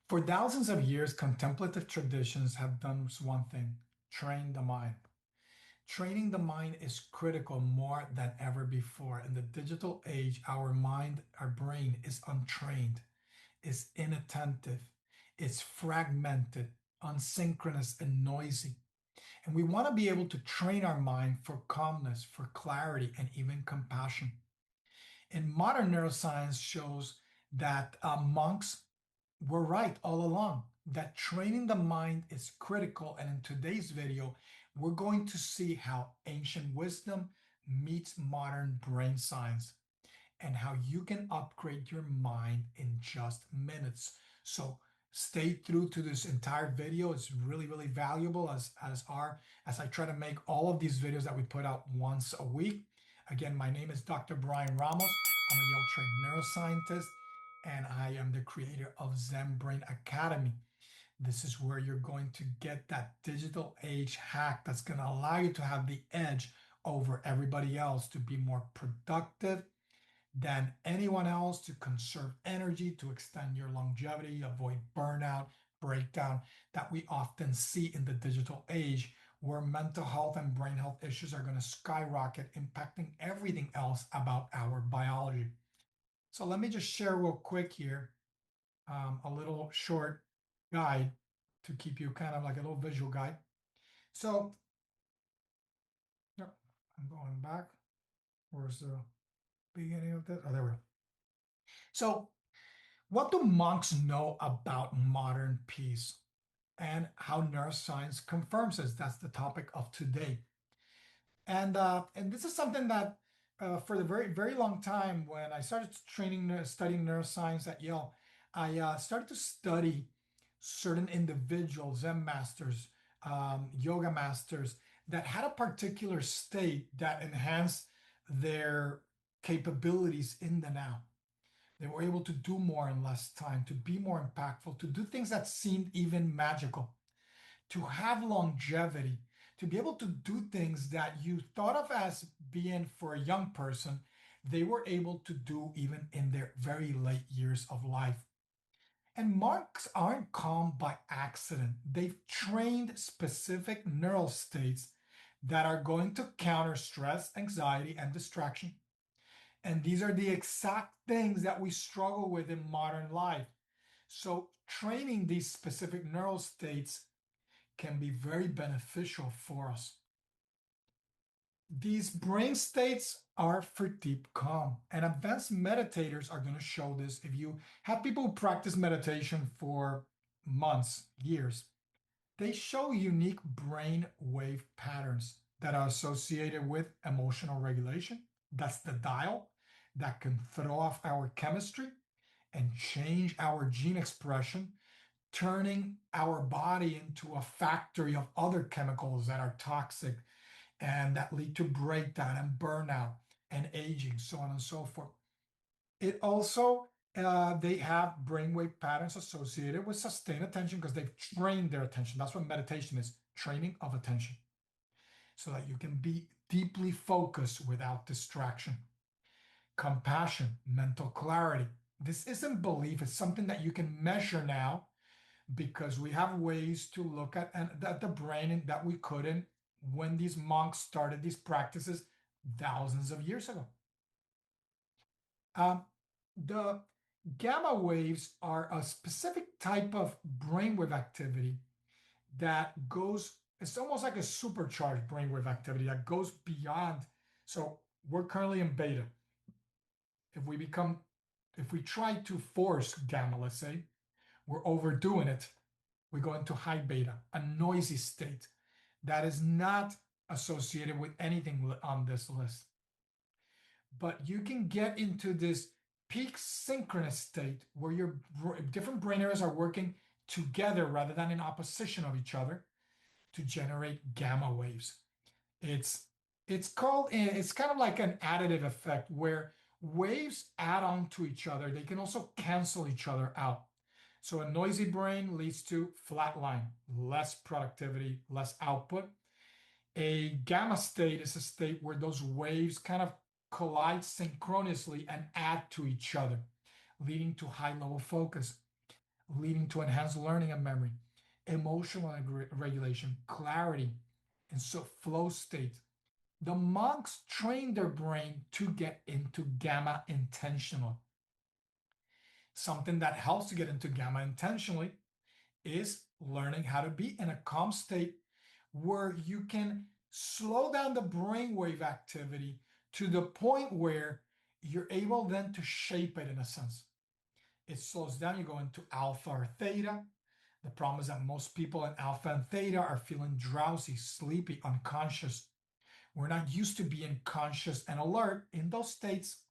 For thousands of years, contemplative traditions have done one thing: train the mind. Training the mind is critical more than ever before. In the digital age, our mind, our brain is untrained, is inattentive, it's fragmented, unsynchronous, and noisy. And we want to be able to train our mind for calmness, for clarity, and even compassion. And modern neuroscience shows that monks were right all along, that training the mind is critical. And in today's video, we're going to see how ancient wisdom meets modern brain science and how you can upgrade your mind in just minutes. So stay through to this entire video. It's really, really valuable as I try to make all of these videos that we put out once a week. Again, my name is Dr. Brian Ramos. I'm a Yale-trained neuroscientist, and I am the creator of Zen Brain Academy. This is where you're going to get that digital age hack that's going to allow you to have the edge over everybody else, to be more productive than anyone else, to conserve energy, to extend your longevity, avoid burnout, breakdown that we often see in the digital age, where mental health and brain health issues are going to skyrocket, impacting everything else about our biology. So let me just share real quick here a little short guide to keep you kind of like a little visual guide. So, yep, I'm going back. Where's the beginning of this? Oh, there we go. So, what do monks know about modern peace and how neuroscience confirms this? That's the topic of today. And this is something that for the very, very long time, when I started studying neuroscience at Yale, I started to study certain individuals, Zen masters, yoga masters that had a particular state that enhanced their capabilities in the now. They were able to do more in less time, to be more impactful, to do things that seemed even magical, to have longevity, to be able to do things that you thought of as being for a young person, they were able to do even in their very late years of life. And monks aren't calm by accident. They've trained specific neural states that are going to counter stress, anxiety, and distraction. And these are the exact things that we struggle with in modern life. So, training these specific neural states can be very beneficial for us. These brain states are for deep calm, and advanced meditators are going to show this. If you have people who practice meditation for months, years, they show unique brain wave patterns that are associated with emotional regulation. That's the dial that can throw off our chemistry and change our gene expression, turning our body into a factory of other chemicals that are toxic and that lead to breakdown and burnout and aging, so on and so forth. It also, they have brainwave patterns associated with sustained attention because they've trained their attention. That's what meditation is: training of attention, so that you can be deeply focused without distraction. Compassion, mental clarity. This isn't belief, it's something that you can measure now because we have ways to look at the brain that we couldn't when these monks started these practices thousands of years ago. Um, the gamma waves are a specific type of brainwave activity that goes, it's almost like a supercharged brainwave activity that goes beyond. So we're currently in beta. If we try to force gamma, let's say, we're overdoing it. We go into high beta, a noisy state that is not associated with anything on this list. But you can get into this peak synchronous state where your different brain areas are working together rather than in opposition of each other to generate gamma waves. It's it's kind of like an additive effect where waves add on to each other. They can also cancel each other out. So a noisy brain leads to flat line, less productivity, less output. A gamma state is a state where those waves kind of collide synchronously and add to each other, leading to high level focus. leading to enhanced learning and memory, emotional regulation, clarity, and so flow state. The monks trained their brain to get into gamma intentional. Something that helps to get into gamma intentionally is learning how to be in a calm state where you can slow down the brainwave activity to the point where you're able then to shape it in a sense. It slows down, you go into alpha or theta. The problem is that most people in alpha and theta are feeling drowsy, sleepy, unconscious. We're not used to being conscious and alert in those states.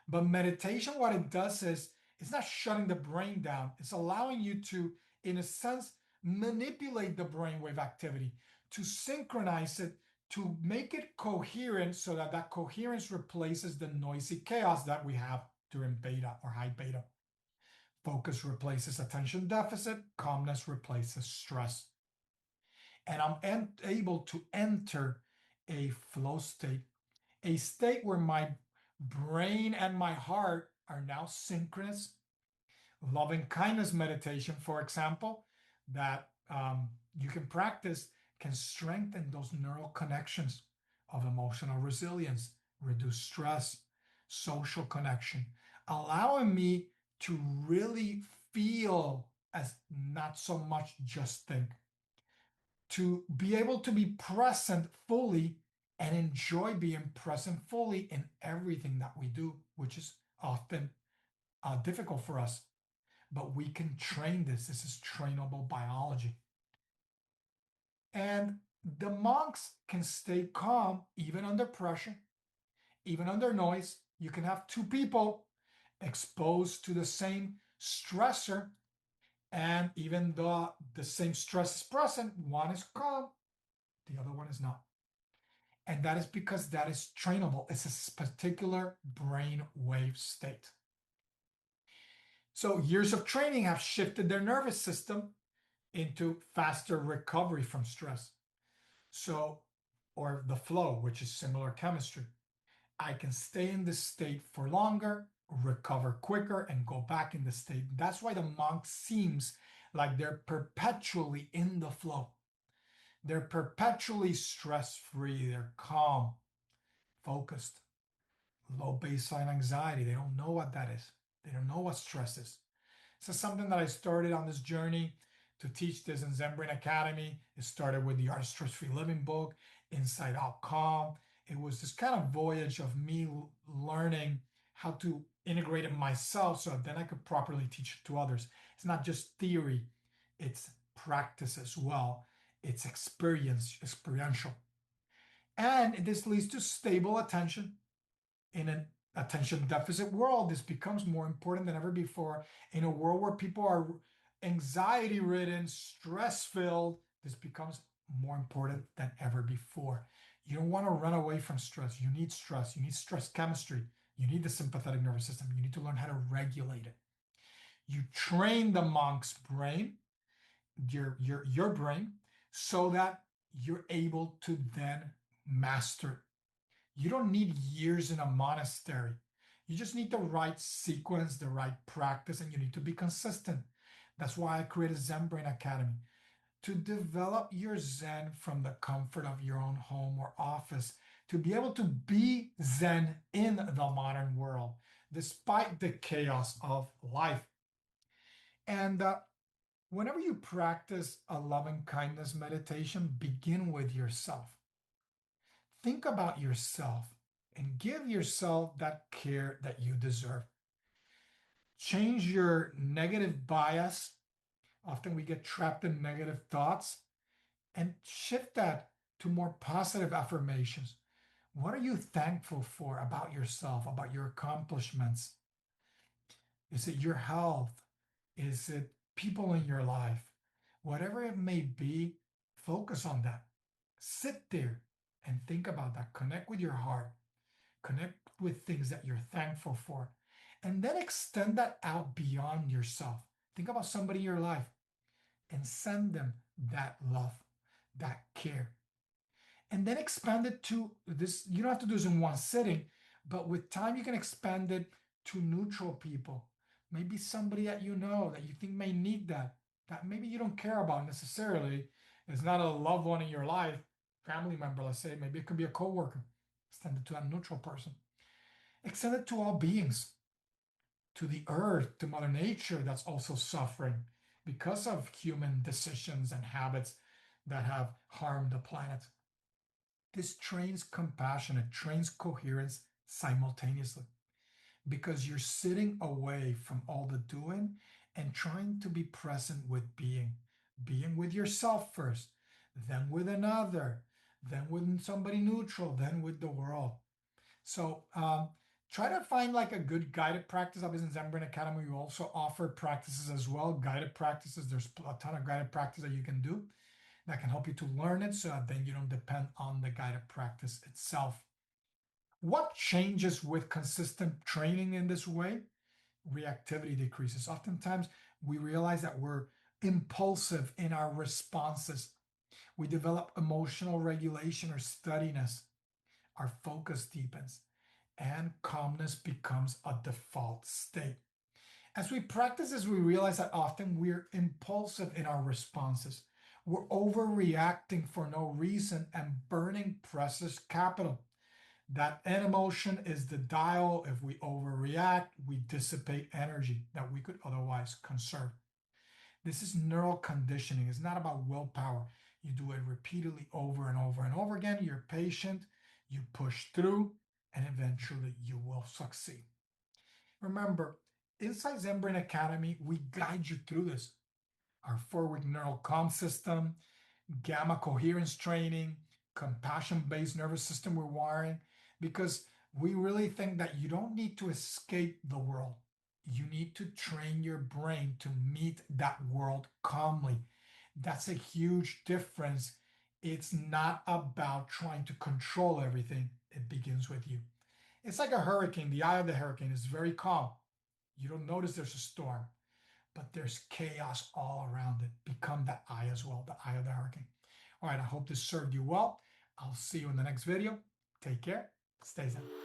But meditation, what it does is it's not shutting the brain down. It's allowing you to, in a sense, manipulate the brainwave activity, to synchronize it, to make it coherent so that that coherence replaces the noisy chaos that we have during beta or high beta. Focus replaces attention deficit, calmness replaces stress. And I'm able to enter a flow state, a state where my brain and my heart are now synchronous. Loving kindness meditation, for example, that you can practice can strengthen those neural connections of emotional resilience, reduce stress, social connection, allowing me to really feel as not so much just think, to be able to be present fully and enjoy being present fully in everything that we do, which is often difficult for us. But we can train this. This is trainable biology. And the monks can stay calm even under pressure, even under noise. You can have two people exposed to the same stressor, and even though the same stress is present, one is calm, the other one is not. And that is because that is trainable. It's a particular brain wave state. So years of training have shifted their nervous system into faster recovery from stress. So, or the flow, which is similar chemistry. I can stay in this state for longer, recover quicker, and go back in the state. That's why the monk seems like they're perpetually in the flow. They're perpetually stress-free. They're calm, focused, low baseline anxiety. They don't know what that is. They don't know what stress is. So something that I started on this journey to teach this in Zen Brain Academy. It started with the Art of Stress-Free Living book, Inside Out Calm. It was this kind of voyage of me learning how to integrate it myself so then I could properly teach it to others. It's not just theory, it's practice as well. It's experiential. And this leads to stable attention. In an attention deficit world, this becomes more important than ever before. In a world where people are anxiety ridden, stress filled, this becomes more important than ever before. You don't want to run away from stress. You need stress. You need stress chemistry. You need the sympathetic nervous system. You need to learn how to regulate it. You train the monk's brain, your brain, so that you're able to then master it. You don't need years in a monastery. You just need the right sequence, the right practice, and you need to be consistent. That's why I created Zen Brain Academy, to develop your Zen from the comfort of your own home or office, to be able to be Zen in the modern world, despite the chaos of life. And whenever you practice a loving kindness meditation, begin with yourself. Think about yourself and give yourself that care that you deserve. Change your negative bias. Often we get trapped in negative thoughts, and shift that to more positive affirmations. What are you thankful for about yourself, about your accomplishments? Is it your health? Is it people in your life? Whatever it may be, focus on that. Sit there and think about that. Connect with your heart. Connect with things that you're thankful for. And then extend that out beyond yourself. Think about somebody in your life and send them that love, that care. And then expand it to this. You don't have to do this in one sitting, but with time, you can expand it to neutral people, Maybe somebody that you know that you think may need that, that maybe you don't care about necessarily. It's not a loved one in your life, family member, let's say. Maybe it could be a coworker. Extend it to a neutral person. Extend it to all beings, to the earth, to Mother Nature that's also suffering because of human decisions and habits that have harmed the planet. This trains compassion, it trains coherence simultaneously because you're sitting away from all the doing and trying to be present with being with yourself first, then with another, then with somebody neutral, then with the world. So try to find like a good guided practice. Obviously, in Zen Brain Academy, we also offer practices as well, guided practices. There's a ton of guided practice that you can do that can help you to learn it so that then you don't depend on the guided practice itself. What changes with consistent training in this way? Reactivity decreases. Oftentimes, we realize that we're impulsive in our responses. We develop emotional regulation or steadiness. Our focus deepens, and calmness becomes a default state. As we practice this, we realize that often we're impulsive in our responses. We're overreacting for no reason and burning precious capital. That end emotion is the dial. If we overreact, we dissipate energy that we could otherwise conserve. This is neural conditioning. It's not about willpower. You do it repeatedly over and over and over again. You're patient, you push through, and eventually you will succeed. Remember, inside Zen Brain Academy, we guide you through this. Our 4-week neural calm system, gamma coherence training, compassion based nervous system rewiring, because we really think that you don't need to escape the world. You need to train your brain to meet that world calmly. That's a huge difference. It's not about trying to control everything, it begins with you. It's like a hurricane. The eye of the hurricane is very calm. You don't notice there's a storm, but there's chaos all around it. Become that eye as well, the eye of the hurricane. All right, I hope this served you well. I'll see you in the next video. Take care. Stay zen.